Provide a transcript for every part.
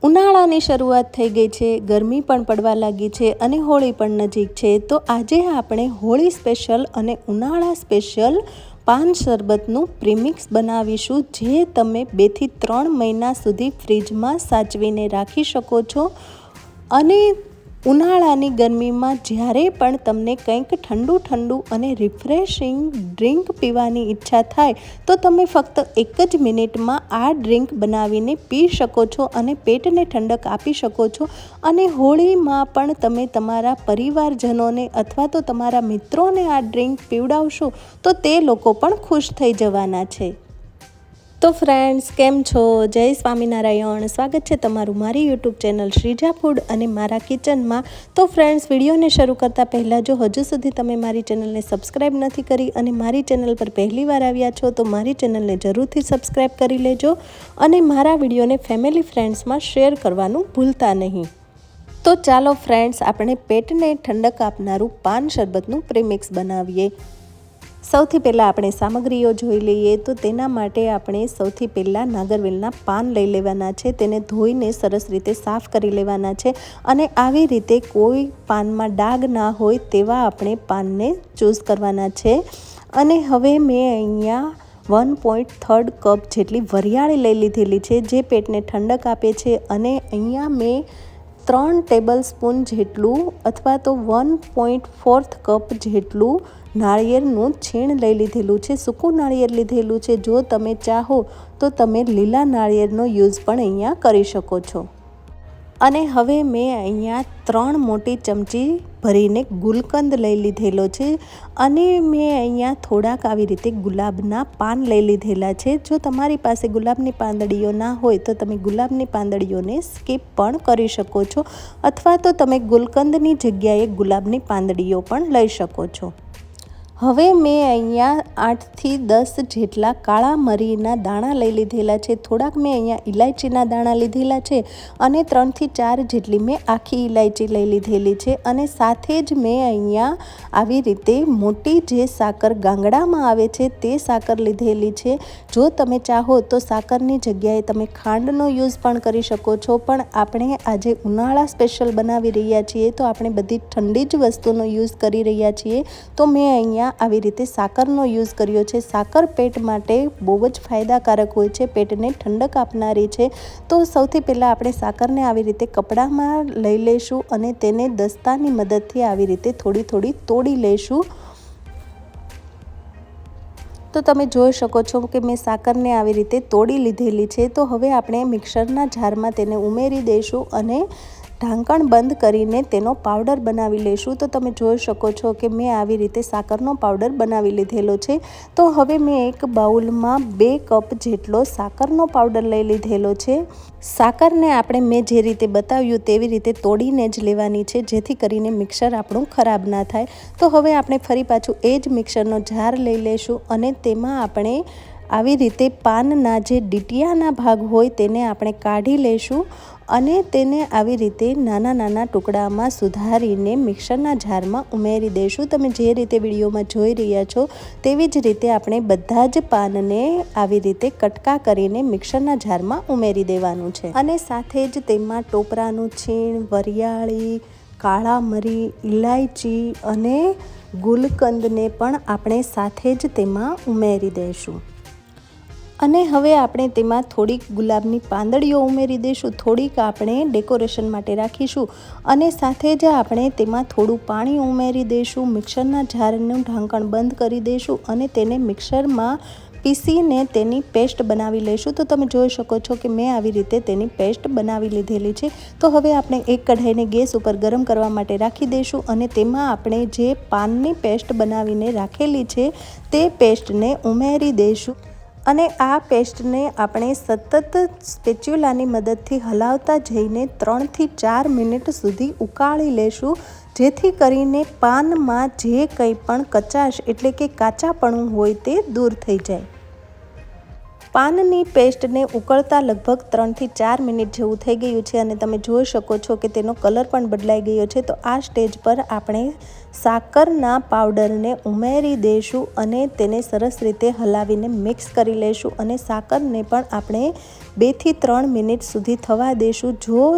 ઉનાળાની શરૂઆત થઈ ગઈ છે, ગરમી પણ પડવા લાગી છે અને હોળી પણ નજીક છે. તો આજે આપણે હોળી સ્પેશિયલ અને ઉનાળા સ્પેશિયલ પાન શરબતનું પ્રીમિક્સ બનાવીશું, જે તમે 2 થી 3 મહિના સુધી ફ્રીજમાં સાચવીને રાખી શકો છો. અને ઉનાળાની ગરમીમાં જ્યારે પણ તમને કંઈક ઠંડુ અને રિફ્રેશિંગ ડ્રિંક પીવાની ઈચ્છા થાય તો તમે ફક્ત 1 જ મિનિટમાં આ ડ્રિંક બનાવીને પી શકો છો અને પેટને ઠંડક આપી શકો છો. અને હોળીમાં પણ તમે તમારા પરિવારજનોને અથવા તો તમારા મિત્રોને આ ડ્રિંક પીવડાવશો તો તે લોકો પણ ખુશ થઈ જવાના છે. તો ફ્રેન્ડ્સ, કેમ છો? જય સ્વામિનારાયણ. સ્વાગત છે તમારું મારી યુટ્યુબ ચેનલ શ્રીજા ફૂડ અને મારા કિચનમાં. તો ફ્રેન્ડ્સ, વિડીયોને શરૂ કરતાં પહેલાં જો હજુ સુધી તમે મારી ચેનલને સબસ્ક્રાઈબ નથી કરી અને મારી ચેનલ પર પહેલી વાર આવ્યા છો તો મારી ચેનલને જરૂરથી સબસ્ક્રાઈબ કરી લેજો અને મારા વિડીયોને ફેમિલી ફ્રેન્ડ્સમાં શેર કરવાનું ભૂલતા નહીં. તો ચાલો ફ્રેન્ડ્સ, આપણે પેટને ઠંડક આપનારું પાન શરબતનું પ્રીમિક્સ બનાવીએ. સૌથી પહેલાં આપણે સામગ્રીઓ જોઈ લઈએ. તો તેના માટે આપણે સૌથી પહેલાં નાગરવેલના પાન લઈ લેવાના છે. તેને ધોઈને સરસ રીતે સાફ કરી લેવાના છે અને આવી રીતે કોઈ પાનમાં ડાઘ ના હોય તેવા આપણે પાનને ચૂઝ કરવાના છે. અને હવે મેં અહીંયા 1.3 કપ જેટલી વરિયાળી લઈ લીધેલી છે, જે પેટને ઠંડક આપે છે. અને અહીંયા મેં 3 ટેબલ સ્પૂન જેટલું અથવા તો 1.4 કપ જેટલું નાળિયેરનું છીણ લઈ લીધેલું છે. સૂકું નાળિયેર લીધેલું છે. જો તમે ચાહો તો તમે લીલા નાળિયેરનો યુઝ પણ અહીંયા કરી શકો છો. અને હવે મેં અહીંયા 3 મોટી ચમચી ભરીને ગુલકંદ લઈ લીધેલો છે. અને મેં અહીંયા થોડાક આવી રીતે ગુલાબના પાન લઈ લીધેલા છે. જો તમારી પાસે ગુલાબની પાંદડીઓ ના હોય તો તમે ગુલાબની પાંદડીઓને સ્કીપ પણ કરી શકો છો, અથવા તો તમે ગુલકંદની જગ્યાએ ગુલાબની પાંદડીઓ પણ લઈ શકો છો. હવે મેં અહીંયા 8 થી 10 જેટલા કાળા મરીના દાણા લઈ લીધેલા છે. થોડાક મેં અહીંયા ઇલાયચીના દાણા લીધેલા છે અને 3 થી 4 જેટલી મેં આખી ઇલાયચી લઈ લીધેલી છે. અને સાથે જ મેં અહીંયા આવી રીતે મોટી જે સાકર ગાંગડામાં આવે છે તે સાકર લીધેલી છે. જો તમે ચાહો તો સાકરની જગ્યાએ તમે ખાંડનો યુઝ પણ કરી શકો છો, પણ આપણે આજે ઉનાળા સ્પેશિયલ બનાવી રહ્યા છીએ તો આપણે બધી ઠંડી જ વસ્તુનો યુઝ કરી રહ્યા છીએ. તો મેં અહીંયા આવી રીતે સાકરનો યુઝ કર્યો છે. સાકર પેટ માટે બહુ જ ફાયદાકારક હોય છે, પેટને ઠંડક આપનારી છે. તો સૌથી પહેલાં આપણે સાકરને આવી રીતે કપડામાં લઈ લઈશું અને તેને દસ્તાની મદદથી આવી રીતે થોડી તોડી લઈશું. તો તમે જોઈ શકો છો કે મેં સાકરને આવી રીતે તોડી લીધેલી છે. તો હવે આપણે મિક્સરના જારમાં તેને ઉમેરી દઈશું અને ઢાંકણ બંધ કરીને તેનો પાવડર બનાવી લઈશું. તો તમે જોઈ શકો છો કે મેં આવી રીતે સાકરનો પાવડર બનાવી લીધેલો છે. તો હવે મેં એક બાઉલમાં 2 કપ જેટલો સાકરનો પાવડર લઈ લીધેલો છે. સાકરને આપણે મેં જે રીતે બતાવ્યું તેવી રીતે તોડીને જ લેવાની છે, જેથી કરીને મિક્સર આપણું ખરાબ ના થાય. તો હવે આપણે ફરી પાછું એ જ મિક્સરનો જાર લઈ લઈશું અને તેમાં આપણે આવી રીતે પાનના જે ડીટીયાના ભાગ હોય તેને આપણે કાઢી લઈશું અને તેને આવી રીતે નાના ટુકડામાં સુધારીને મિક્સરના જારમાં ઉમેરી દઈશું. તમે જે રીતે વિડીયોમાં જોઈ રહ્યા છો તેવી જ રીતે આપણે બધા જ પાનને આવી રીતે કટકા કરીને મિક્સરના જારમાં ઉમેરી દેવાનું છે. અને સાથે જ તેમાં ટોપરાનું છીણ, વરિયાળી, કાળા મરી, ઇલાયચી અને ગુલકંદને પણ આપણે સાથે જ તેમાં ઉમેરી દઈશું. અને હવે આપણે તેમાં થોડીક ગુલાબની પાંદડીઓ ઉમેરી દઈશું, થોડીક આપણે ડેકોરેશન માટે રાખીશું અને સાથે જ આપણે તેમાં થોડું પાણી ઉમેરી દઈશું. મિક્સરના જારનું ઢાંકણ બંધ કરી દઈશું અને તેને મિક્સરમાં પીસીને તેની પેસ્ટ બનાવી લઈશું. તો તમે જોઈ શકો છો કે મેં આવી રીતે તેની પેસ્ટ બનાવી લીધેલી છે. તો હવે આપણે એક કઢાઈને ગેસ ઉપર ગરમ કરવા માટે રાખી દઈશું અને તેમાં આપણે જે પાનની પેસ્ટ બનાવીને રાખેલી છે તે પેસ્ટને ઉમેરી દઈશું. અને આ પેસ્ટને આપણે સતત સ્પેચ્યુલાની મદદથી હલાવતા જઈને 3 થી 4 મિનિટ સુધી ઉકાળી લેશું, જેથી કરીને પાનમાં જે કંઈ પણ કચાશ એટલે કે કાચાપણું હોય તે દૂર થઈ જાય. પાનની પેસ્ટને ઉકળતા લગભગ 3 થી 4 મિનિટ જેવું થઈ ગયું છે અને તમે જોઈ શકો છો કે તેનો કલર પણ બદલાઈ ગયો છે। તો આ સ્ટેજ પર આપણે સાકરના પાવડરને ઉમેરી દઈશું અને તેને સરસ રીતે હલાવીને મિક્સ કરી લઈશું અને સાકરને પણ આપણે 2 થી 3 મિનિટ સુધી થવા દઈશું। જો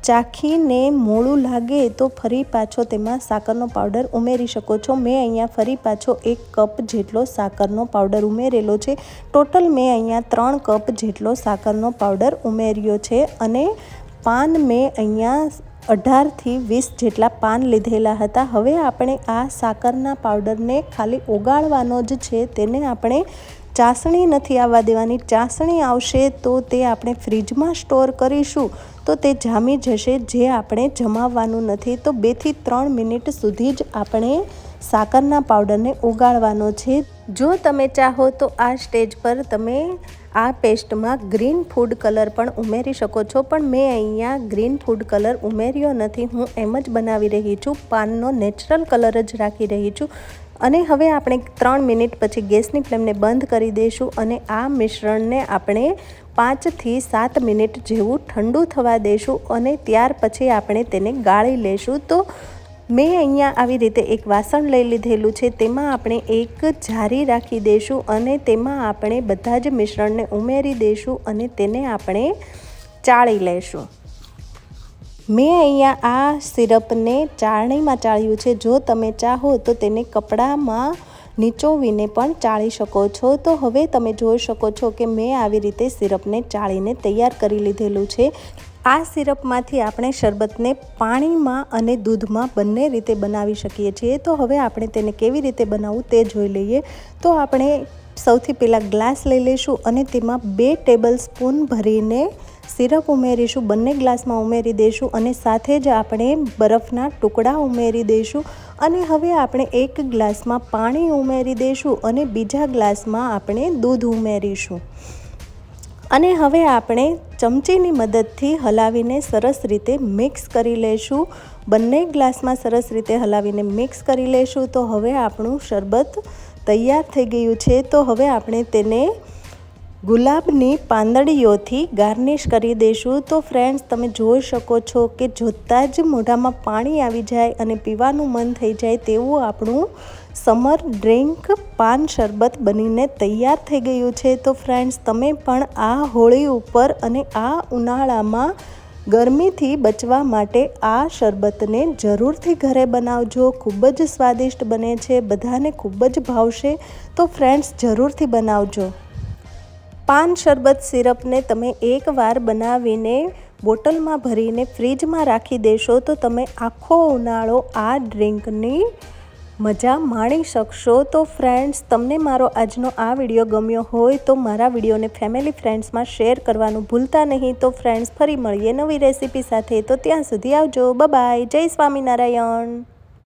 ચાખીને મોળું લાગે તો ફરી પાછો તેમાં સાકરનો પાવડર ઉમેરી શકો છો। મેં અહીંયા ફરી પાછો 1 કપ જેટલો સાકરનો પાવડર ઉમેરેલો છે। ટોટલ મેં અહીંયા 3 કપ જેટલો સાકરનો પાવડર ઉમેર્યો છે અને પાન મેં અહીંયા 18 થી 20 જેટલા પાન લીધેલા હતા। હવે આપણે આ સાકરના પાવડરને ખાલી ઓગાળવાનો જ છે, તેને આપણે ચાસણી નથી આવવા દેવાની। ચાસણી આવશે તો તે આપણે ફ્રીજમાં સ્ટોર કરીશું તો તે જામી જશે, જે આપણે જમાવવાનું નથી। તો 2 થી 3 મિનિટ સુધી જ આપણે સાકરના પાવડરને ઓગાળવાનો છે। જો તમે ચાહો તો આ સ્ટેજ પર તમે આ પેસ્ટમાં ગ્રીન ફૂડ કલર પણ ઉમેરી શકો છો, પણ મેં અહીંયા ગ્રીન ફૂડ કલર ઉમેર્યો નથી। હું એમ જ બનાવી રહી છું, પાનનો નેચરલ કલર જ રાખી રહી છું। અને હવે આપણે 3 મિનિટ પછી ગેસની ફ્લેમને બંધ કરી દઈશું અને આ મિશ્રણને આપણે 5 થી 7 મિનિટ જેવું ઠંડુ થવા દઈશું અને ત્યાર પછી આપણે તેને ગાળી લઈશું। તો મેં અહીંયા આવી રીતે એક વાસણ લઈ લીધેલું છે, તેમાં આપણે એક જારી રાખી દઈશું અને તેમાં આપણે બધા જ મિશ્રણને ઉમેરી દઈશું અને તેને આપણે ચાળી લઈશું। મેં અહીંયા આ સિરપને ચાળણીમાં ચાળ્યું છે। જો તમે ચાહો તો તેને કપડામાં નીચોવીને પણ ચાળી શકો છો। તો હવે તમે જોઈ શકો છો કે મેં આવી રીતે સિરપને ચાળીને તૈયાર કરી લીધેલું છે। આ સિરપમાંથી આપણે શરબતને પાણીમાં અને દૂધમાં બંને રીતે બનાવી શકીએ છીએ। તો હવે આપણે તેને કેવી રીતે બનાવવું તે જોઈ લઈએ। તો આપણે સૌથી પહેલાં ગ્લાસ લઈ લઈશું અને તેમાં 2 ટેબલ સ્પૂન ભરીને સિરપ ઉમેરીશું, બંને ગ્લાસમાં ઉમેરી દઈશું અને સાથે જ આપણે બરફના ટુકડા ઉમેરી દઈશું અને હવે આપણે એક ગ્લાસમાં પાણી ઉમેરી દઈશું અને બીજા ગ્લાસમાં આપણે દૂધ ઉમેરીશું અને હવે આપણે ચમચીની મદદથી હલાવીને સરસ રીતે મિક્સ કરી લઈશું। બંને ગ્લાસમાં સરસ રીતે હલાવીને મિક્સ કરી લઈશું। તો હવે આપણું શરબત તૈયાર થઈ ગયું છે। તો હવે આપણે તેને ગુલાબની પાંદડીઓથી ગાર્નિશ કરી દઈશું। તો ફ્રેન્ડ્સ, તમે જોઈ શકો છો કે જોતાં જ મોઢામાં પાણી આવી જાય અને પીવાનું મન થઈ જાય તેવું આપણું સમર ડ્રિંક પાન શરબત બનીને તૈયાર થઈ ગયું છે। તો ફ્રેન્ડ્સ, તમે પણ આ હોળી ઉપર અને આ ઉનાળામાં ગરમીથી બચવા માટે આ શરબતને જરૂરથી ઘરે બનાવજો। ખૂબ જ સ્વાદિષ્ટ બને છે, બધાને ખૂબ જ ભાવશે। તો ફ્રેન્ડ્સ, જરૂરથી બનાવજો। પાન શરબત સિરપને તમે એકવાર બનાવીને બોટલમાં ભરીને ફ્રીજમાં રાખી દેશો તો તમે આખો ઉનાળો આ ડ્રિંકની મજા માણી શકશો। તો ફ્રેન્ડ્સ, તમને મારો આજનો આ વિડીયો ગમ્યો હોય તો મારા વિડીયોને ફેમિલી ફ્રેન્ડ્સમાં શેર કરવાનું ભૂલતા નહીં। તો ફ્રેન્ડ્સ, ફરી મળીએ નવી રેસીપી સાથે। તો ત્યાં સુધી આવજો, બાય બાય, જય સ્વામિનારાયણ।